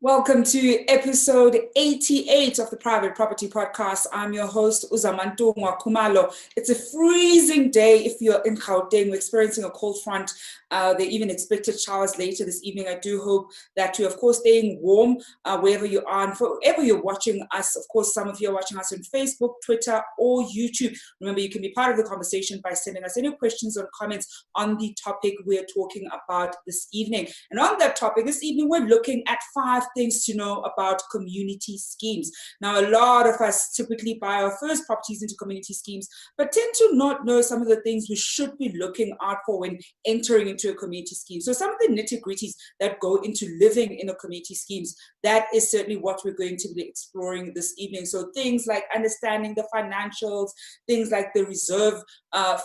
Welcome to episode 88 of the Private Property Podcast. I'm your host, Zama Kumalo. It's a freezing day if you're in Gauteng. We're experiencing a cold front. They even expected showers later this evening. I do hope that you're, of course, staying warm wherever you are. And wherever you're watching us, of course, some of you are watching us on Facebook, Twitter, or YouTube. Remember, you can be part of the conversation by sending us any questions or comments on the topic we're talking about this evening. And on that topic, this evening, we're looking at 5 things to know about community schemes. Now, a lot of us typically buy our first properties into community schemes, but tend to not know some of the things we should be looking out for when entering into a community scheme. So some of the nitty-gritties that go into living in a community schemes, that is certainly what we're going to be exploring this evening. So things like understanding the financials, things like the reserve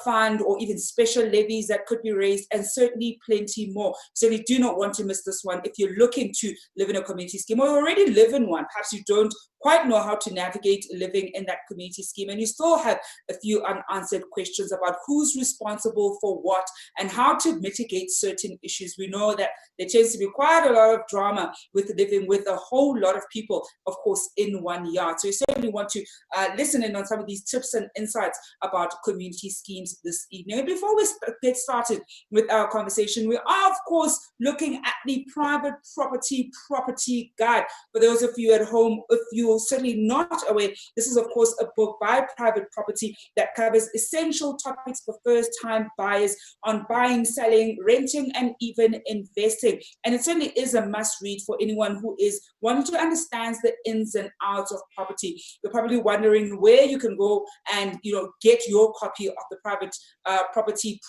fund, or even special levies that could be raised, and certainly plenty more. So you do not want to miss this one. If you're looking to live in a community scheme, or you already live in one, perhaps you don't quite know how to navigate living in that community scheme, and you still have a few unanswered questions about who's responsible for what and how to mitigate certain issues. We know that there tends to be quite a lot of drama with living with a whole lot of people, of course, in one yard. So you certainly want to listen in on some of these tips and insights about community schemes this evening. And before we get started with our conversation, we are, of course, looking at the Private Property Guide. For those of you at home, if you're certainly not aware, this is, of course, a book by Private Property that covers essential topics for first-time buyers on buying, selling, renting, and even investing. And it certainly is a must-read for anyone who is wanting to understand the ins and outs of property. You're probably wondering where you can go and get your copy of the Private Property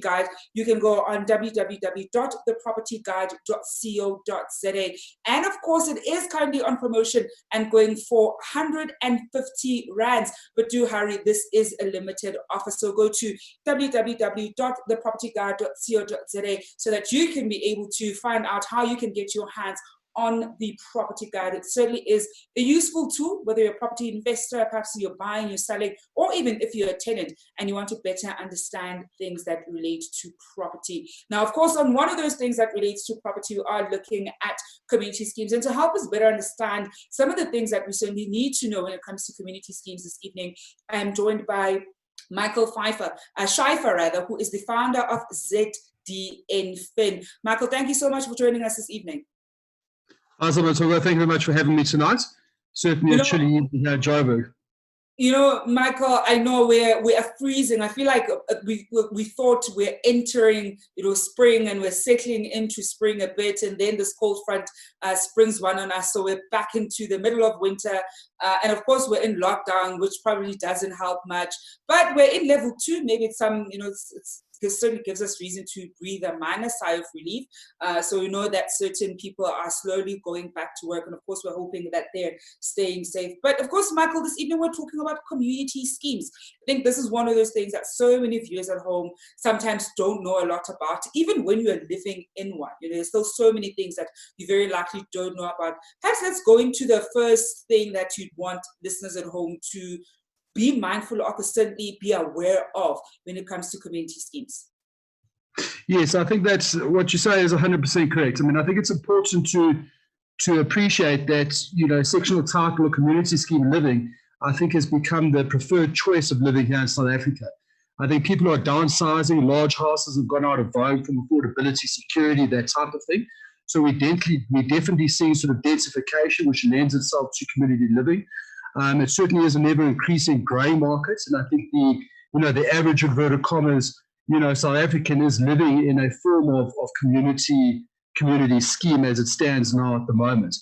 Guide. You can go on www.thepropertyguide.co.za. And of course, it is currently on promotion and going for 150 rands. But do hurry, this is a limited offer. So go to www.thepropertyguide.co.za so that you can be able to find out how you can get your hands on the property guide. It certainly is a useful tool, whether you're a property investor, perhaps you're buying, you're selling, or even if you're a tenant and you want to better understand things that relate to property. Now, of course, on one of those things that relates to property, we are looking at community schemes. And to help us better understand some of the things that we certainly need to know when it comes to community schemes this evening, I am joined by Michael Schaefer, who is the founder of ZDN Fin. Michael, thank you so much for joining us this evening. Awesome, thank you very much for having me tonight. Certainly a chilly evening here in Joburg. Michael, I know we are freezing. I feel like we thought we're entering, spring, and we're settling into spring a bit, and then this cold front springs one on us. So we're back into the middle of winter, and of course we're in lockdown, which probably doesn't help much. But we're in level 2. Maybe it's some, this certainly gives us reason to breathe a minor sigh of relief. So we know that certain people are slowly going back to work. And of course, we're hoping that they're staying safe. But of course, Michael, this evening we're talking about community schemes. I think this is one of those things that so many viewers at home sometimes don't know a lot about, even when you're living in one. There's still so many things that you very likely don't know about. Perhaps let's go into the first thing that you'd want listeners at home to be mindful of, or certainly be aware of when it comes to community schemes. Yes, I think that's what you say is 100% correct. I mean, I think it's important to appreciate that, sectional title or community scheme living, I think, has become the preferred choice of living here in South Africa. I think people are downsizing. Large houses have gone out of vogue from affordability, security, that type of thing. So we're definitely seeing sort of densification, which lends itself to community living. It certainly is an ever-increasing grey market, and I think the average inverted commas, South African is living in a form of community scheme as it stands now at the moment.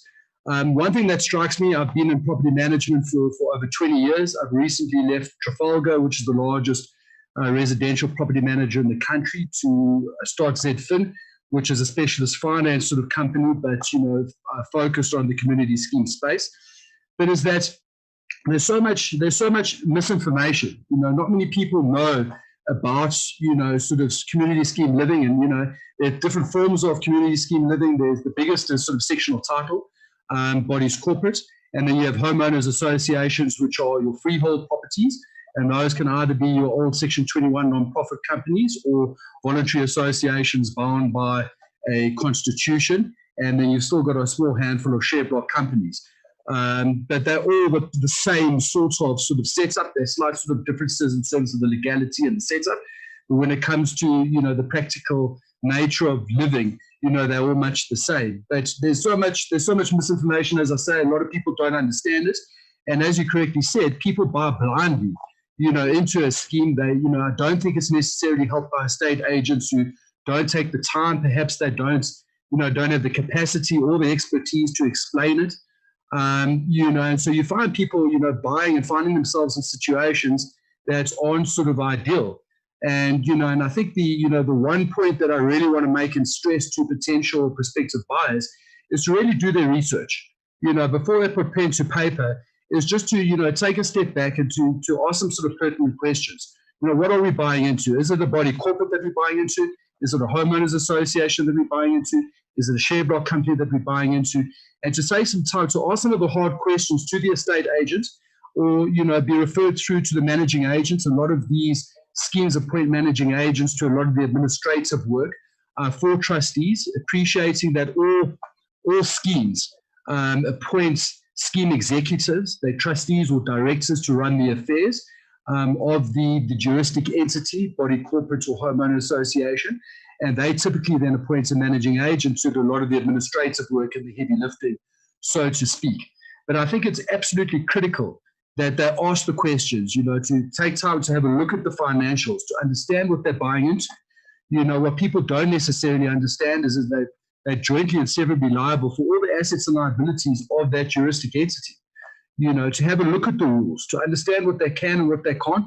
One thing that strikes me, I've been in property management for over 20 years. I've recently left Trafalgar, which is the largest residential property manager in the country, to start ZFin, which is a specialist finance sort of company, but focused on the community scheme space. But is that there's so much misinformation. Not many people know about sort of community scheme living, and there are different forms of community scheme living. There's the biggest is sort of sectional title bodies, corporate, and then you have homeowners associations, which are your freehold properties, and those can either be your old Section 21 non-profit companies or voluntary associations bound by a constitution. and then you've still got a small handful of shareblock companies. But they're all the same sort of setup. There's slight sort of differences in terms of the legality and the setup. But when it comes to, the practical nature of living, they're all much the same. But there's so much misinformation, as I say. A lot of people don't understand it. And as you correctly said, people buy blindly, into a scheme. They, I don't think it's necessarily helped by estate agents who don't take the time. Perhaps they don't have the capacity or the expertise to explain it. And so you find people, buying and finding themselves in situations that aren't sort of ideal. And, and I think the one point that I really want to make and stress to potential prospective buyers is to really do their research, before they put pen to paper, is just to, take a step back and to ask some sort of pertinent questions. What are we buying into? Is it a body corporate that we're buying into? Is it a homeowners association that we're buying into? Is it a share block company that we're buying into? And to take some time to ask some of the hard questions to the estate agent, or, be referred through to the managing agents. A lot of these schemes appoint managing agents to a lot of the administrative work for trustees, appreciating that all schemes appoint scheme executives, they're trustees or directors to run the affairs of the juristic entity, body corporate or homeowner association. And they typically then appoint a managing agent to do a lot of the administrative work and the heavy lifting, so to speak. But I think it's absolutely critical that they ask the questions, to take time to have a look at the financials, to understand what they're buying into. What people don't necessarily understand is that they're jointly and severally liable for all the assets and liabilities of that juristic entity. To have a look at the rules, to understand what they can and what they can't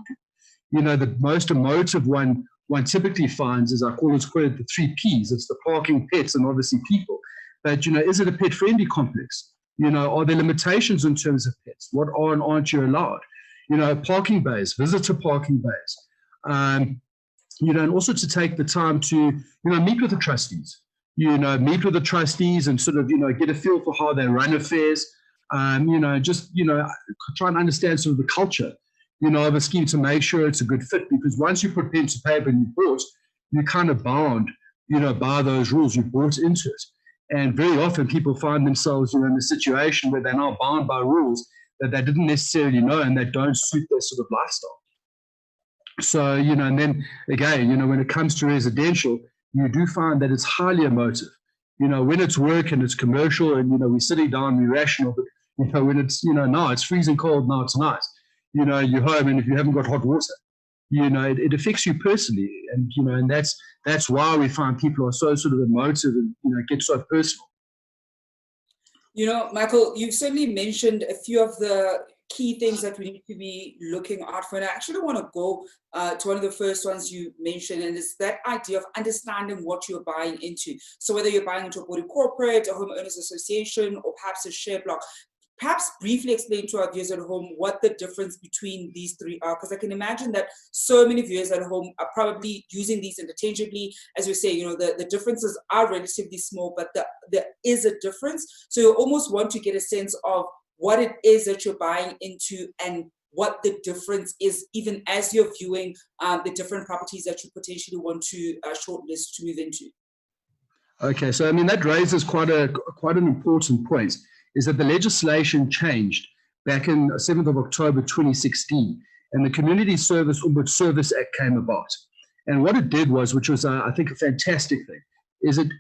do. The most emotive one typically finds is, I call it the 3 Ps. It's the parking, pets, and obviously people. But, is it a pet-friendly complex? Are there limitations in terms of pets? What are and aren't you allowed? Parking bays, visitor parking bays. And also to take the time to, meet with the trustees. Meet with the trustees and sort of, get a feel for how they run affairs. Just, try and understand sort of the culture, of a scheme to make sure it's a good fit. Because once you put pen to paper and you bought, you're kind of bound, by those rules. You bought into it. And very often people find themselves, in a situation where they're now bound by rules that they didn't necessarily know and that don't suit their sort of lifestyle. So, and then again, when it comes to residential, you do find that it's highly emotive. When it's work and it's commercial and, we're sitting down, we're rational, but, when it's, now it's freezing cold, now it's night, you're home, and if you haven't got hot water, it affects you personally. And, and that's why we find people are so sort of emotive and, get so personal. Michael, you've certainly mentioned a few of the key things that we need to be looking out for. And I actually want to go to one of the first ones you mentioned, and it's that idea of understanding what you're buying into. So whether you're buying into a body corporate, a homeowners association, or perhaps a share block, perhaps briefly explain to our viewers at home what the difference between these three are, because I can imagine that so many viewers at home are probably using these interchangeably. As we say, the differences are relatively small, but there is a difference. So you almost want to get a sense of what it is that you're buying into and what the difference is, even as you're viewing the different properties that you potentially want to shortlist to move into. Okay, so that raises quite an important point, is that the legislation changed back in 7th of October 2016, and the Community Service Act came about. And what it did was, which was I think a fantastic thing, is it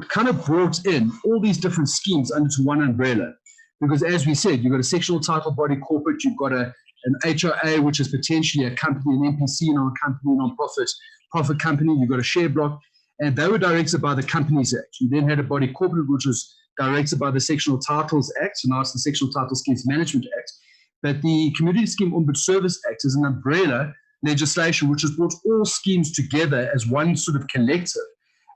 kind of brought in all these different schemes under one umbrella. Because as we said, you've got a sectional title body corporate, you've got an HOA, which is potentially a company, an NPC, non-company, non-profit company, you've got a share block, and they were directed by the Companies Act. You then had a body corporate, which was directed by the Sectional Titles Act, and now it's the Sectional Title Schemes Management Act. But the Community Scheme Ombuds Service Act is an umbrella legislation which has brought all schemes together as one sort of collective.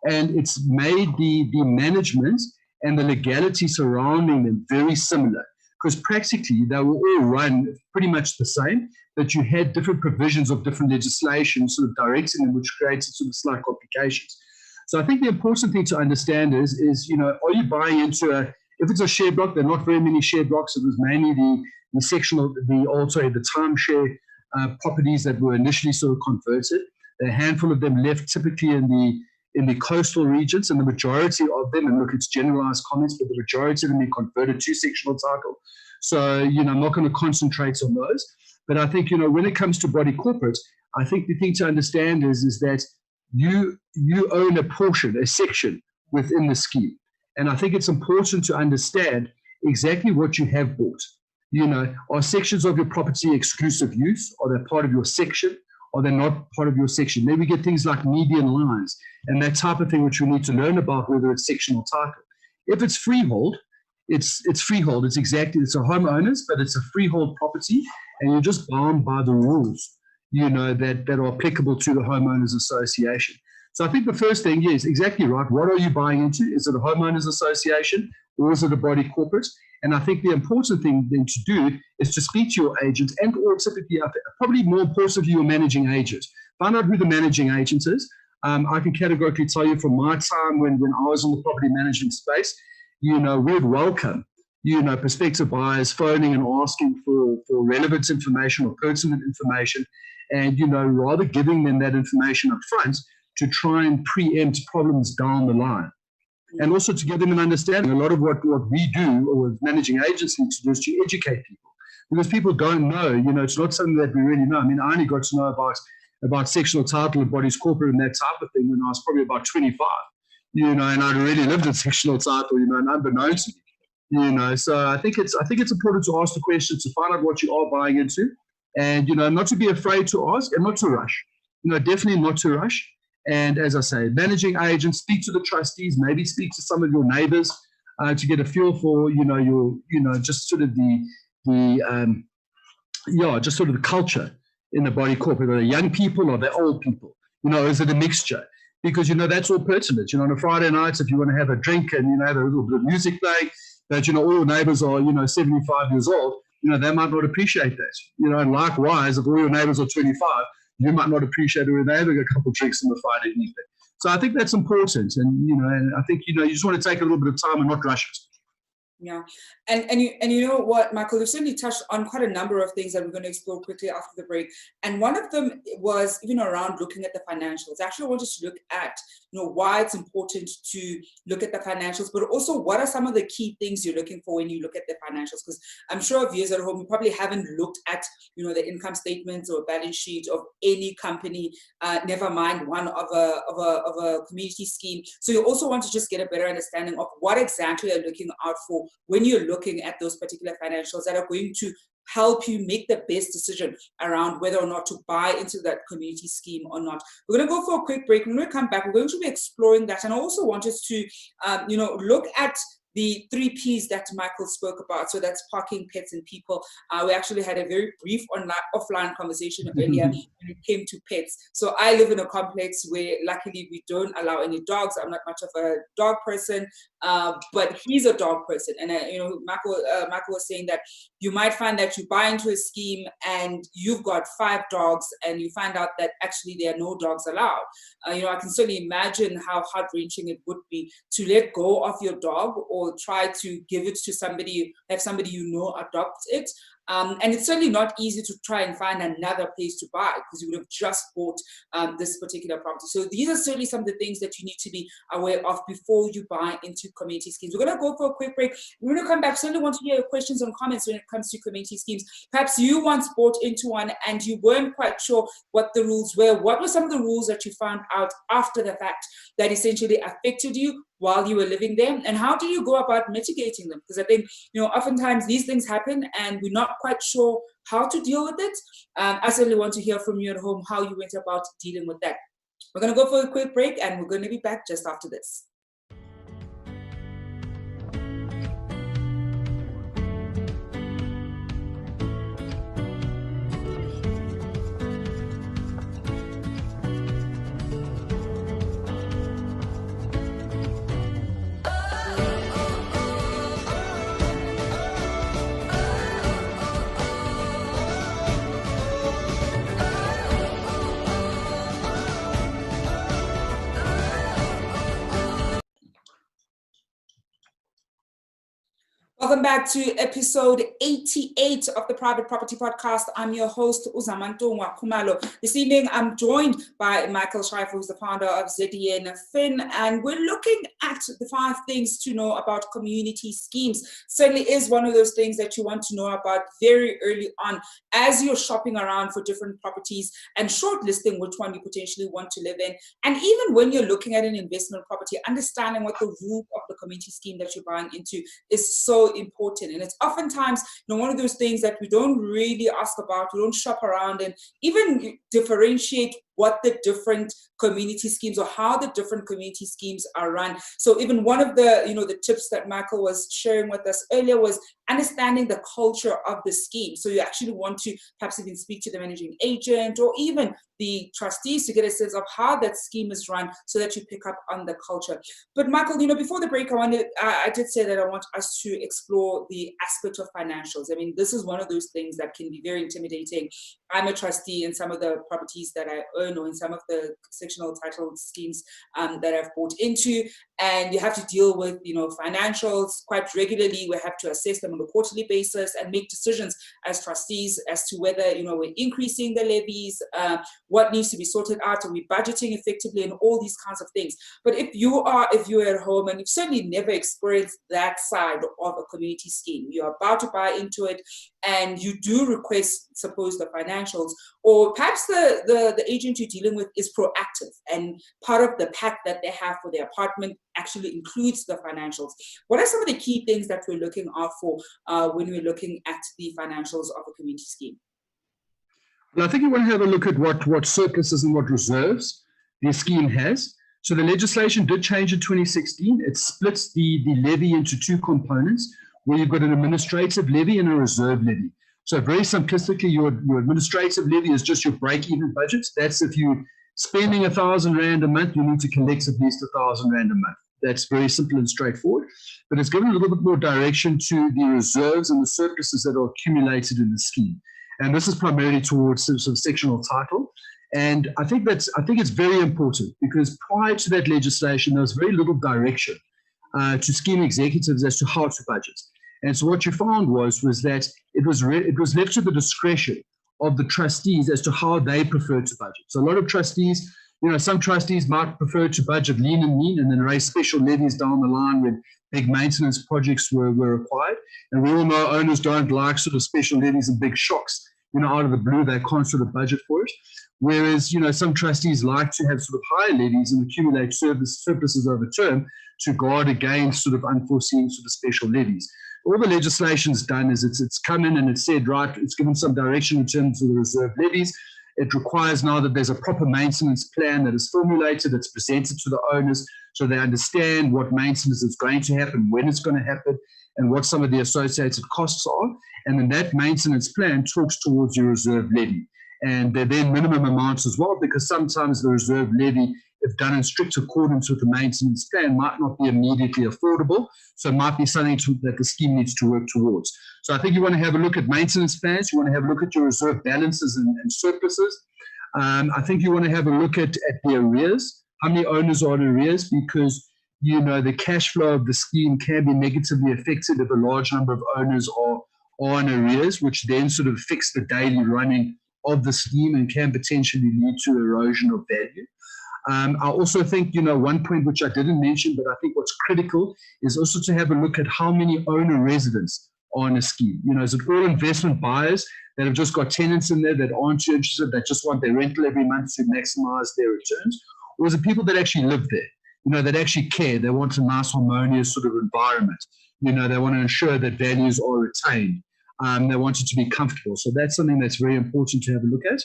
And it's made the management and the legality surrounding them very similar, because practically they were all run pretty much the same, but you had different provisions of different legislation sort of directing them, which created sort of slight complications. So I think the important thing to understand is are you buying into if it's a share block, there are not very many share blocks. It was mainly the sectional, the timeshare properties that were initially sort of converted. A handful of them left typically in in the coastal regions, and the majority of them, and look, it's generalized comments, but the majority of them be converted to sectional title. So, I'm not going to concentrate on those. But I think, when it comes to body corporate, I think the thing to understand is that you own a portion, a section within the scheme. And I think it's important to understand exactly what you have bought. Are sections of your property exclusive use? Are they part of your section? Or they're not part of your section? Then we get things like median lines and that type of thing, which we need to learn about, whether it's section or title. If it's freehold, it's freehold. It's a homeowner's, but it's a freehold property, and you're just bound by the rules, that are applicable to the homeowners association. So I think the first thing is exactly right. What are you buying into? Is it a homeowners association or is it a body corporate? And I think the important thing then to do is to speak to your agent, and or typically, probably more importantly, your managing agent. Find out who the managing agent is. I can categorically tell you from my time when I was in the property management space, we'd welcome, prospective buyers phoning and asking for relevant information or pertinent information, and, rather giving them that information up front to try and preempt problems down the line. And also to give them an understanding. A lot of what we do, or with managing agents need to do, is to educate people, because people don't know. It's not something that we really know. I mean, I only got to know about sectional title and bodies corporate and that type of thing when I was probably about 25. And I'd already lived in sectional title, and unbeknownst to me. So I think it's important to ask the questions, to find out what you are buying into, and not to be afraid to ask and not to rush. Definitely not to rush. And as I say, managing agents, speak to the trustees, maybe speak to some of your neighbors to get a feel for, just sort of just sort of the culture in the body corporate. Are they young people or are they old people? Is it a mixture? Because, that's all pertinent. On a Friday night, if you want to have a drink and, have a little bit of music playing, that, all your neighbors are, 75 years old, they might not appreciate that. And likewise, if all your neighbors are 25, you might not appreciate it when they're having a couple of drinks on the Friday evening. So I think that's important. And, I think, you just want to take a little bit of time and not rush it. Yeah. And you know what, Michael, you've certainly touched on quite a number of things that we're going to explore quickly after the break. And one of them was, around looking at the financials. Actually, I wanted to look at, why it's important to look at the financials, but also what are some of the key things you're looking for when you look at the financials? Because I'm sure viewers at home, you probably haven't looked at, the income statements or balance sheet of any company, never mind one of a community scheme. So you also want to just get a better understanding of what exactly you're looking out for when you're looking at those particular financials that are going to help you make the best decision around whether or not to buy into that community scheme or not. We're going to go for a quick break. When we come back, we're going to be exploring that. And I also want us to, look at the 3 Ps that Michael spoke about. So that's parking, pets, and people. We actually had a very brief offline conversation earlier when it came to pets. So I live in a complex where luckily we don't allow any dogs. I'm not much of a dog person, but he's a dog person. And, Michael was saying that you might find that you buy into a scheme and you've got 5 dogs and you find out that actually there are no dogs allowed. I can certainly imagine how heart-wrenching it would be to let go of your dog or try to give it to somebody, have somebody adopt it. And it's certainly not easy to try and find another place to buy because you would have just bought this particular property. So these are certainly some of the things that you need to be aware of before you buy into community schemes. We're going to go for a quick break. We're going to come back. Certainly want to hear your questions and comments when it comes to community schemes. Perhaps you once bought into one and you weren't quite sure what the rules were. What were some of the rules that you found out after the fact that essentially affected you while you were living there? And how do you go about mitigating them? Because I think, oftentimes these things happen and we're not quite sure how to deal with it. I certainly want to hear from you at home how you went about dealing with that. We're going to go for a quick break and we're going to be back just after this. Welcome back to episode 88 of the Private Property Podcast. I'm your host, Zama Khumalo. This evening, I'm joined by Michael Schaefer, who's the founder of ZDN Fin, and we're looking at the 5 things to know about community schemes. Certainly is one of those things that you want to know about very early on as you're shopping around for different properties and shortlisting which one you potentially want to live in. And even when you're looking at an investment property, understanding what the rule of the community scheme that you're buying into is so important. And it's oftentimes, one of those things that we don't really ask about, we don't shop around and even differentiate what the different community schemes or how the different community schemes are run. So even one of the, the tips that Michael was sharing with us earlier was understanding the culture of the scheme. So you actually want to perhaps even speak to the managing agent or even the trustees to get a sense of how that scheme is run so that you pick up on the culture. But Michael, before the break, I did say that I want us to explore the aspect of financials. I mean, this is one of those things that can be very intimidating. I'm a trustee in some of the properties that I own or in some of the sectional title schemes that I've bought into, and you have to deal with, financials quite regularly. We have to assess them on a quarterly basis and make decisions as trustees as to whether, we're increasing the levies, what needs to be sorted out, are we budgeting effectively, and all these kinds of things. But if you're at home and you've certainly never experienced that side of a community scheme, you're about to buy into it and you do request, suppose, the financials, or perhaps the agent you're dealing with is proactive and part of the pack that they have for their apartment actually includes the financials. What are some of the key things that we're looking out for when we're looking at the financials of a community scheme? Well, I think you want to have a look at what surpluses and what reserves the scheme has. So the legislation did change in 2016. It splits the levy into 2 components, where you've got an administrative levy and a reserve levy. So very simplistically, your administrative levy is just your break-even budget. That's if you're spending R1,000 a month, you need to collect at least R1,000 a month. That's very simple and straightforward. But it's given a little bit more direction to the reserves and the surpluses that are accumulated in the scheme. And this is primarily towards sort of sectional title. And I think it's very important because prior to that legislation, there was very little direction to scheme executives as to how to budget. And so what you found was that it was left to the discretion of the trustees as to how they prefer to budget. So a lot of trustees, some trustees might prefer to budget lean and mean and then raise special levies down the line when big maintenance projects were required. And we all know owners don't like sort of special levies and big shocks, out of the blue. They can't sort of budget for it. Whereas, some trustees like to have sort of higher levies and accumulate surpluses over term to guard against sort of unforeseen sort of special levies. All the legislation's done is it's come in and it's said, right, it's given some direction in terms of the reserve levies. It requires now that there's a proper maintenance plan that is formulated, it's presented to the owners so they understand what maintenance is going to happen, when it's going to happen, and what some of the associated costs are. And then that maintenance plan talks towards your reserve levy. And they're then minimum amounts as well, because sometimes the reserve levy, if done in strict accordance with the maintenance plan, might not be immediately affordable. So it might be something that the scheme needs to work towards. So I think you want to have a look at maintenance plans. You want to have a look at your reserve balances and surpluses. I think you want to have a look at the arrears. How many owners are in arrears? Because the cash flow of the scheme can be negatively affected if a large number of owners are in arrears, which then sort of affects the daily running of the scheme and can potentially lead to erosion of value. I also think, one point which I didn't mention, but I think what's critical is also to have a look at how many owner residents are in a scheme. Is it all investment buyers that have just got tenants in there that aren't too interested, that just want their rental every month to maximize their returns? Or is it people that actually live there, that actually care? They want a nice, harmonious sort of environment. They want to ensure that values are retained. They want it to be comfortable. So that's something that's very important to have a look at.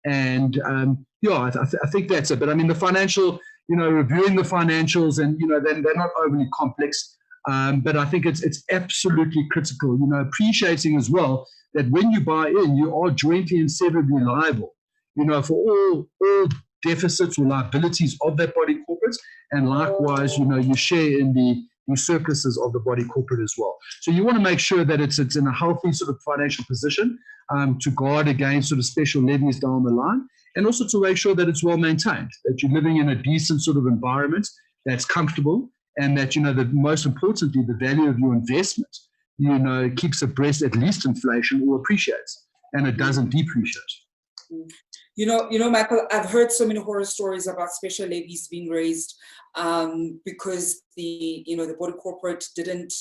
And I think that's it. But I mean, the financial, reviewing the financials and, they're not overly complex. But I think it's absolutely critical, appreciating as well that when you buy in, you are jointly and severally liable, for all deficits or liabilities of that body corporate. And likewise, you share in the surpluses of the body corporate as well. So you want to make sure that it's in a healthy sort of financial position to guard against sort of special levies down the line, and also to make sure that it's well maintained, that you're living in a decent sort of environment that's comfortable, and that, that most importantly, the value of your investment keeps abreast at least inflation or appreciates, and it doesn't depreciate. Michael, I've heard so many horror stories about special levies being raised because the body corporate didn't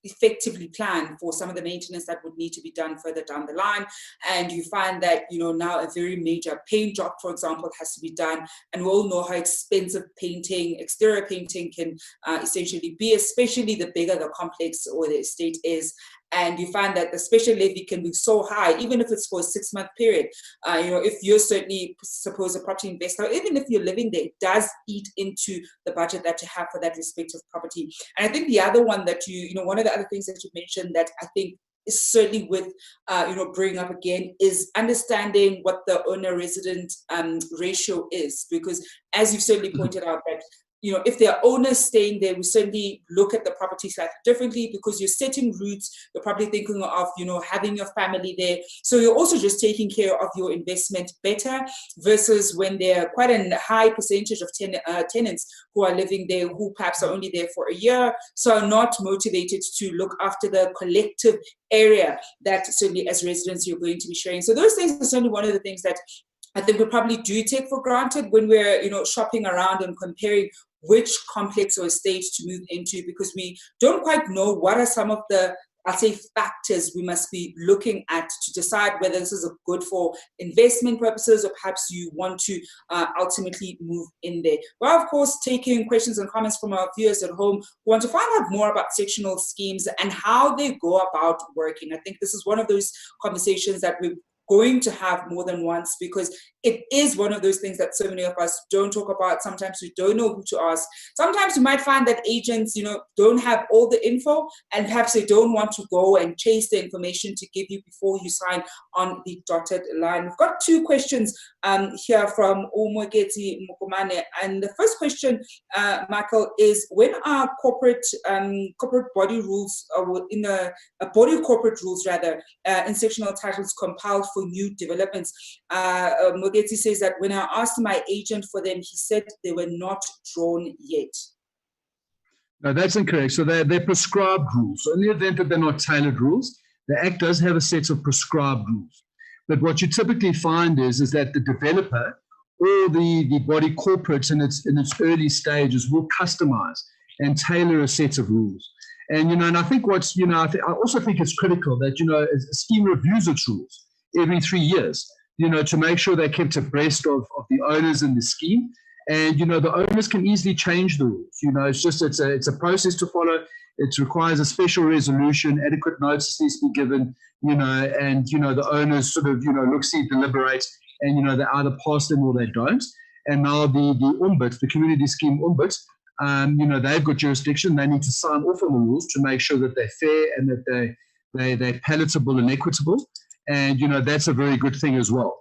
effectively plan for some of the maintenance that would need to be done further down the line. And you find that, now a very major paint job, for example, has to be done. And we all know how expensive exterior painting can essentially be, especially the bigger the complex or the estate is. And you find that the special levy can be so high, even if it's for a 6-month period. If you're certainly, suppose, a property investor, even if you're living there, it does eat into the budget that you have for that respective property. And I think the other one that one of the other things that you mentioned that I think is certainly with, bringing up again is understanding what the owner-resident ratio is. Because as you've certainly pointed out that, if there are owners staying there, we certainly look at the property slightly differently because you're setting roots. You're probably thinking of, having your family there. So you're also just taking care of your investment better versus when there are quite a high percentage of tenants who are living there who perhaps are only there for a year, so are not motivated to look after the collective area that certainly as residents you're going to be sharing. So those things are certainly one of the things that I think we probably do take for granted when we're, shopping around and comparing which complex or estate to move into, because we don't quite know what are some of the, I'll say, factors we must be looking at to decide whether this is good for investment purposes or perhaps you want to ultimately move in there. We're, of course, taking questions and comments from our viewers at home who want to find out more about sectional schemes and how they go about working. I think this is one of those conversations that we're going to have more than once because it is one of those things that so many of us don't talk about. Sometimes we don't know who to ask. Sometimes you might find that agents, don't have all the info and perhaps they don't want to go and chase the information to give you before you sign on the dotted line. We've got 2 questions here from Omogeti Mukumane. And the first question, Michael, is when are corporate body rules, or in a body corporate rules rather, in sectional titles compiled for new developments? Mogeti says that when I asked my agent for them, he said they were not drawn yet. No, that's incorrect. So they're prescribed rules. So in the event that they're not tailored rules, the Act does have a set of prescribed rules. But what you typically find is that the developer or the body corporate in its early stages will customize and tailor a set of rules. And, and I think I also think it's critical that, a scheme reviews its rules every 3 years. To make sure they're kept abreast of the owners in the scheme. And, the owners can easily change the rules. It's a process to follow. It requires a special resolution, adequate notice needs to be given, and, the owners sort of, look-see, deliberate, and, they either pass them or they don't. And now the umbit, the community scheme umbit, they've got jurisdiction. They need to sign off on the rules to make sure that they're fair and that they're palatable and equitable. And, that's a very good thing as well.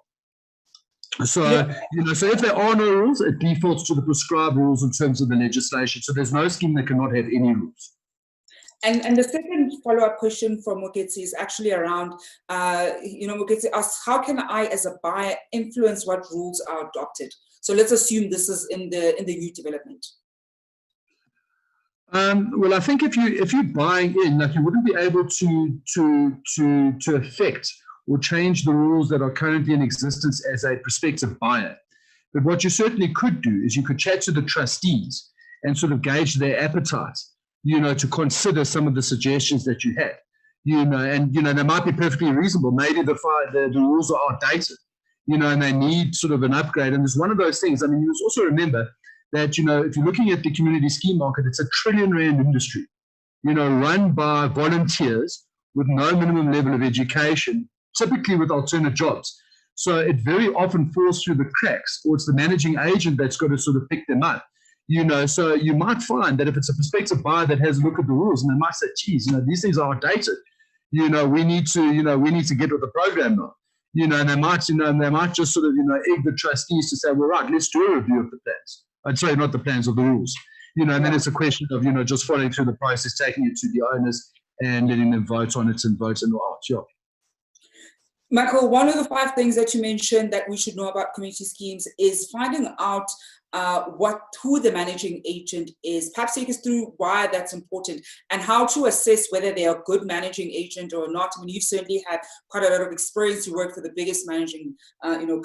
So, so if there are no rules, it defaults to the prescribed rules in terms of the legislation. So there's no scheme that cannot have any rules. And the second follow-up question from Moketsi is actually around, Moketsi asks, how can I as a buyer influence what rules are adopted? So let's assume this is in the new development. Well, I think if you're buying in, you wouldn't be able to affect or change the rules that are currently in existence as a prospective buyer. But what you certainly could do is you could chat to the trustees and sort of gauge their appetite, to consider some of the suggestions that you had, and, they might be perfectly reasonable. Maybe the rules are outdated, and they need sort of an upgrade. And it's one of those things. I mean, you must also remember that, if you're looking at the community scheme market, it's a R1 trillion industry, run by volunteers with no minimum level of education, typically with alternate jobs. So it very often falls through the cracks, or it's the managing agent that's got to sort of pick them up. So you might find that if it's a prospective buyer that has a look at the rules and they might say, geez, these things are outdated. We need to get with the program now. And they might just sort of, egg the trustees to say, well, right, let's do a review of the plans. I'd say not the plans, of the rules. And then it's a question of, just following through the process, taking it to the owners and letting them vote on it and vote in or out. Yeah. Michael, one of the 5 things that you mentioned that we should know about community schemes is finding out who the managing agent is. Perhaps take us through why that's important and how to assess whether they are a good managing agent or not. I mean, you've certainly had quite a lot of experience. You work for the biggest managing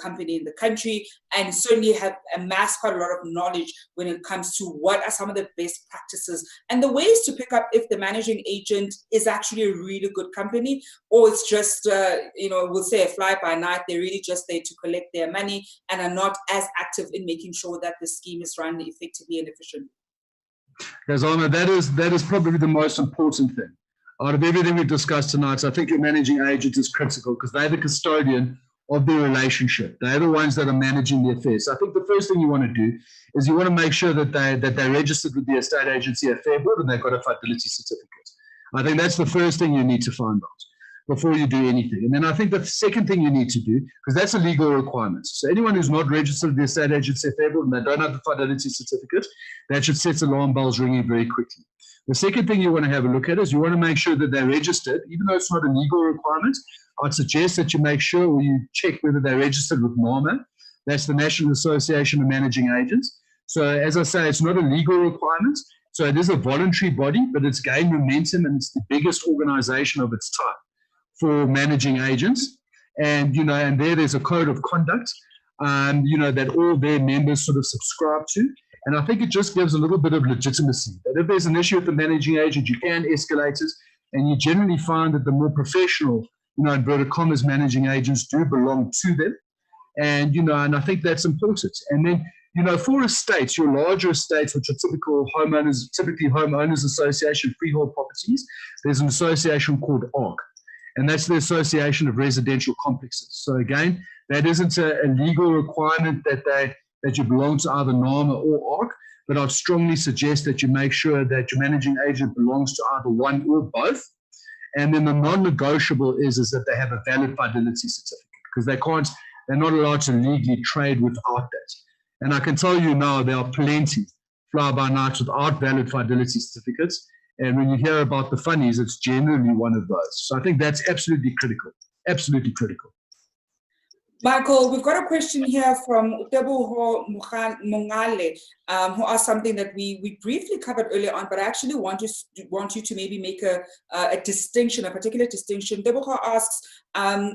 company in the country, and certainly have amassed quite a lot of knowledge when it comes to what are some of the best practices and the ways to pick up if the managing agent is actually a really good company, or it's just we'll say a fly by night. They're really just there to collect their money and are not as active in making sure that the scheme is run effectively and efficiently. Zama, that is probably the most important thing. Out of everything we've discussed tonight, I think your managing agent is critical because they're the custodian of their relationship. They're the ones that are managing the affairs. So I think the first thing you want to do is you want to make sure that they're registered with the estate agency at Fair Board and they've got a fidelity certificate. I think that's the first thing you need to find out before you do anything. And then I think the second thing you need to do, because that's a legal requirement. So anyone who's not registered with the estate agency at Fair Board and they don't have the fidelity certificate, that should set alarm bells ringing very quickly. The second thing you want to have a look at is you want to make sure that they're registered, even though it's not a legal requirement. I'd suggest that you make sure or you check whether they're registered with NAMA. That's the National Association of Managing Agents. So as I say, it's not a legal requirement. So it is a voluntary body, but it's gained momentum and it's the biggest organization of its type for managing agents. And, and there's a code of conduct, that all their members sort of subscribe to. And I think it just gives a little bit of legitimacy that if there's an issue with the managing agent, you can escalate it. And you generally find that the more professional, inverted commas, managing agents do belong to them. And, and I think that's important. And then, for estates, your larger estates, which are typically homeowners association, freehold properties, there's an association called ARC. And that's the Association of Residential Complexes. So again, that isn't a legal requirement that you belong to either NAMA or ARC, but I'd strongly suggest that you make sure that your managing agent belongs to either one or both. And then the non-negotiable is that they have a valid fidelity certificate because they're not allowed to legally trade without that. And I can tell you now, there are plenty fly-by-nights without valid fidelity certificates. And when you hear about the funnies, it's generally one of those. So I think that's absolutely critical, absolutely critical. Michael, we've got a question here from Uteboho Mongale, who asked something that we briefly covered earlier on, but I actually want you to maybe make a distinction, a particular distinction. Uteboho asks,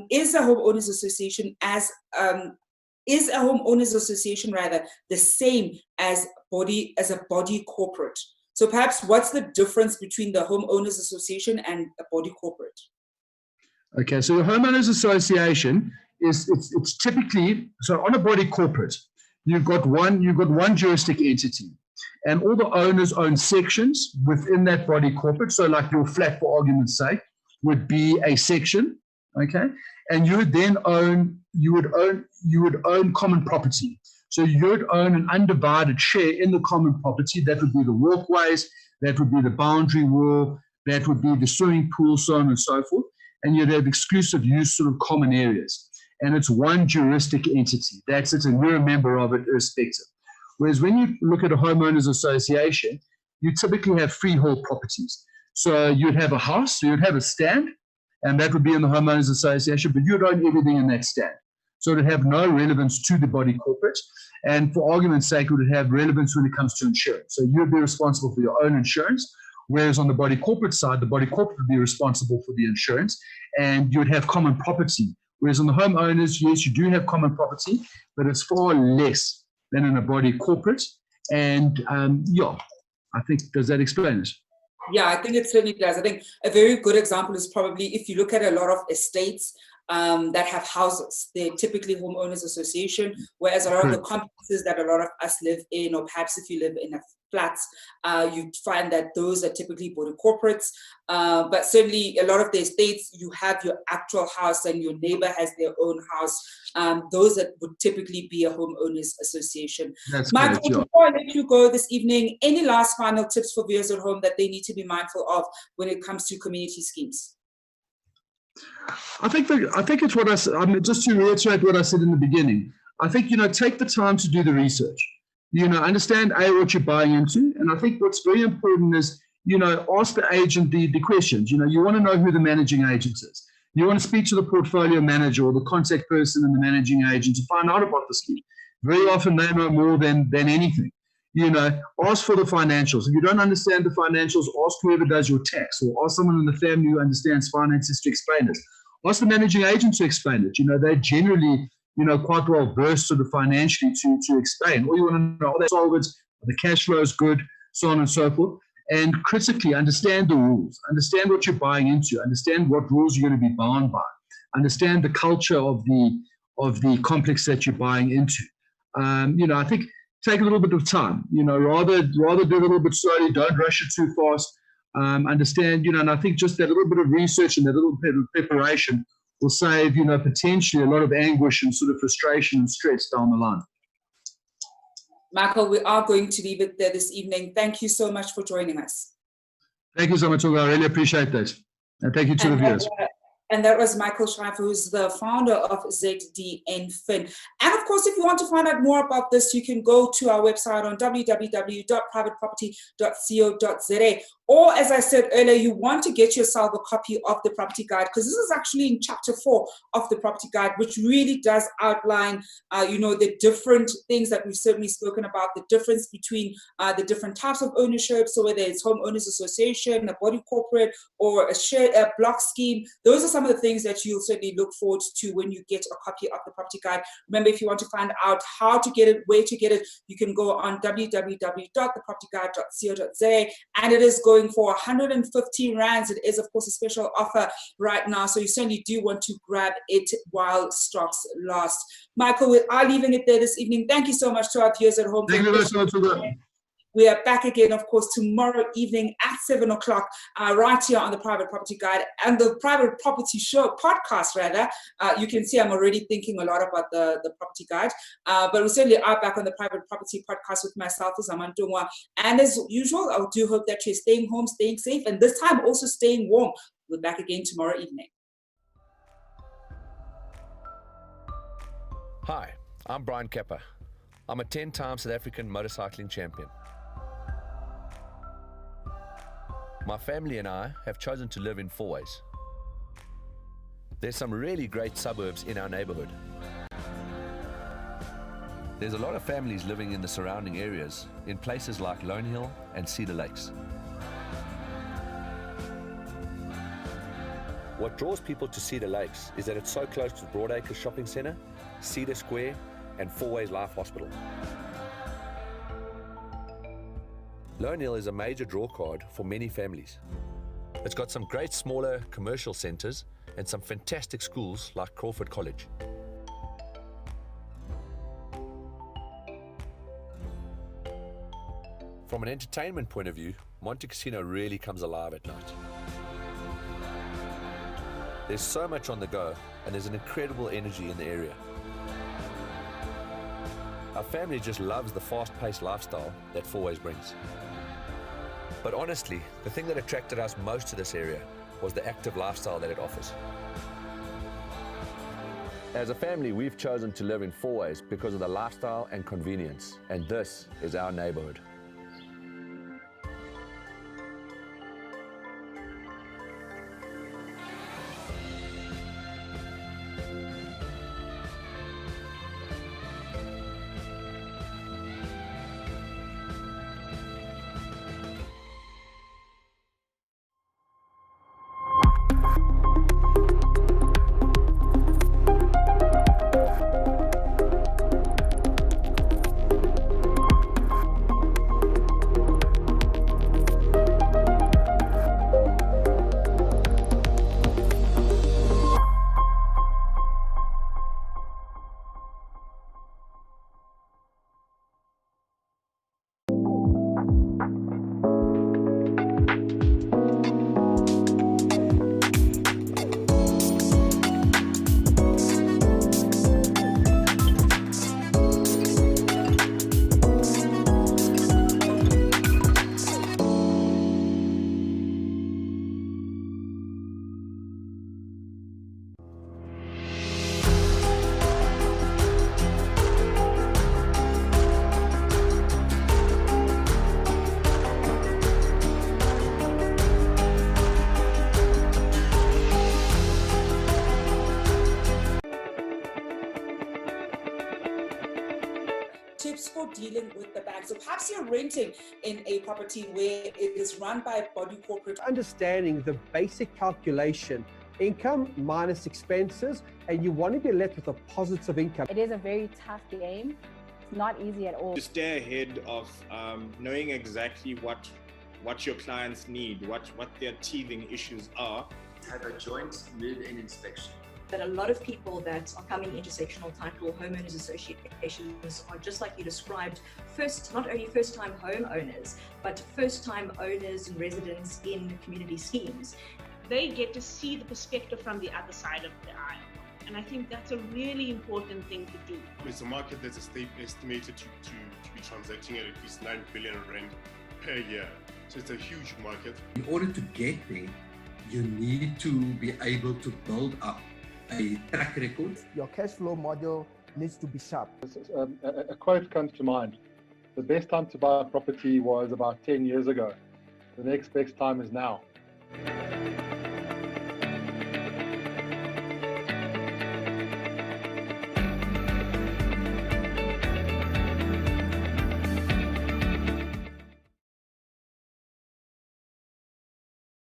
is a homeowners association the same as a body corporate? So perhaps what's the difference between the homeowners association and a body corporate? Okay, so the homeowners association it's typically, so on a body corporate, you've got one juristic entity, and all the owners own sections within that body corporate. So like your flat, for argument's sake, would be a section, okay, and you would then own common property. So you would own an undivided share in the common property. That would be the walkways, that would be the boundary wall, that would be the swimming pool, so on and so forth. And you'd have exclusive use sort of common areas. And it's one juristic entity. That's it, and you're a member of it irrespective. Whereas when you look at a homeowners association, you typically have freehold properties. So you'd have a house, so you'd have a stand, and that would be in the homeowners association, but you'd own everything in that stand. So it would have no relevance to the body corporate. And for argument's sake, it would have relevance when it comes to insurance. So you'd be responsible for your own insurance, whereas on the body corporate side, the body corporate would be responsible for the insurance, and you would have common property. Whereas on the homeowners, yes, you do have common property, but it's far less than in a body corporate. And I think, does that explain it? Yeah, I think it certainly does. I think a very good example is probably if you look at a lot of estates that have houses, they're typically homeowners association, whereas a lot of the complexes that a lot of us live in, or perhaps if you live in a flats, you find that those are typically body corporates. But certainly a lot of the estates, you have your actual house and your neighbor has their own house. Those that would typically be a homeowners association. That's Michael, correct, yeah. Before I let you go this evening, any last final tips for viewers at home that they need to be mindful of when it comes to community schemes? I think it's what I said. I mean, just to reiterate what I said in the beginning. I think, take the time to do the research. Understand what you're buying into. And I think what's very important is, ask the agent the questions. You want to know who the managing agent is. You want to speak to the portfolio manager or the contact person and the managing agent to find out about the scheme. Very often they know more than anything. Ask for the financials. If you don't understand the financials, ask whoever does your tax, or ask someone in the family who understands finances to explain it. Ask the managing agent to explain it. They're generally, quite well versed sort of financially to explain. All you want to know, are they solvent, are the cash flow is good, so on and so forth. And critically, understand the rules, understand what you're buying into, understand what rules you're going to be bound by, understand the culture of the complex that you're buying into. I think take a little bit of time, rather do a little bit slowly, don't rush it too fast, understand, and I think just that little bit of research and that little bit of preparation will save, potentially a lot of anguish and sort of frustration and stress down the line. Michael, we are going to leave it there this evening. Thank you so much for joining us. Thank you so much, Olga. I really appreciate that. And thank you to the viewers. And that was Michael Schaefer, who's the founder of ZDN Fin. And of course, if you want to find out more about this, you can go to our website on www.privateproperty.co.za. Or, as I said earlier, you want to get yourself a copy of the property guide, because this is actually in chapter 4 of the property guide, which really does outline, the different things that we've certainly spoken about, the difference between the different types of ownership. So whether it's homeowners association, a body corporate, or a block scheme, those are some of the things that you'll certainly look forward to when you get a copy of the property guide. Remember, if you want to find out how to get it, where to get it, you can go on www.thepropertyguide.co.za, and it is going for 115 rands. It is, of course, a special offer right now, so you certainly do want to grab it while stocks last. Michael, we are leaving it there this evening. Thank you so much to our viewers at home. Thank you very much. We are back again, of course, tomorrow evening at 7 o'clock, right here on the Private Property Guide and the Private Property Show podcast, rather. You can see I'm already thinking a lot about the property guide, but we certainly are back on the Private Property Podcast with myself, Zama. And as usual, I do hope that you're staying home, staying safe, and this time also staying warm. We're back again tomorrow evening. Hi, I'm Brian Kepper. I'm a 10-time South African motorcycling champion. My family and I have chosen to live in Fourways. There's some really great suburbs in our neighborhood. There's a lot of families living in the surrounding areas in places like Lone Hill and Cedar Lakes. What draws people to Cedar Lakes is that it's so close to the Broadacre Shopping Centre, Cedar Square and Fourways Life Hospital. Lone Hill is a major draw card for many families. It's got some great smaller commercial centres and some fantastic schools like Crawford College. From an entertainment point of view, Monte Casino really comes alive at night. There's so much on the go and there's an incredible energy in the area. Our family just loves the fast-paced lifestyle that Fourways brings. But honestly, the thing that attracted us most to this area was the active lifestyle that it offers. As a family, we've chosen to live in Fourways because of the lifestyle and convenience, and this is our neighborhood. tips for dealing with the bank. So perhaps you're renting in a property where it is run by a body corporate. Understanding the basic calculation, income minus expenses, and you want to be left with a positive income. It is a very tough game. It's not easy at all. To stay ahead of knowing exactly what your clients need, what their teething issues are. Have a joint move-in inspection. That a lot of people that are coming into sectional title homeowners associations are just like you described, not only first-time homeowners, but first-time owners and residents in community schemes. They get to see the perspective from the other side of the aisle. And I think that's a really important thing to do. It's a market that's estimated to be transacting at least 9 billion rand per year. So it's a huge market. In order to get there, you need to be able to build up a track record. Your cash flow model needs to be sharp. A quote comes to mind. The best time to buy a property was about 10 years ago. The next best time is now.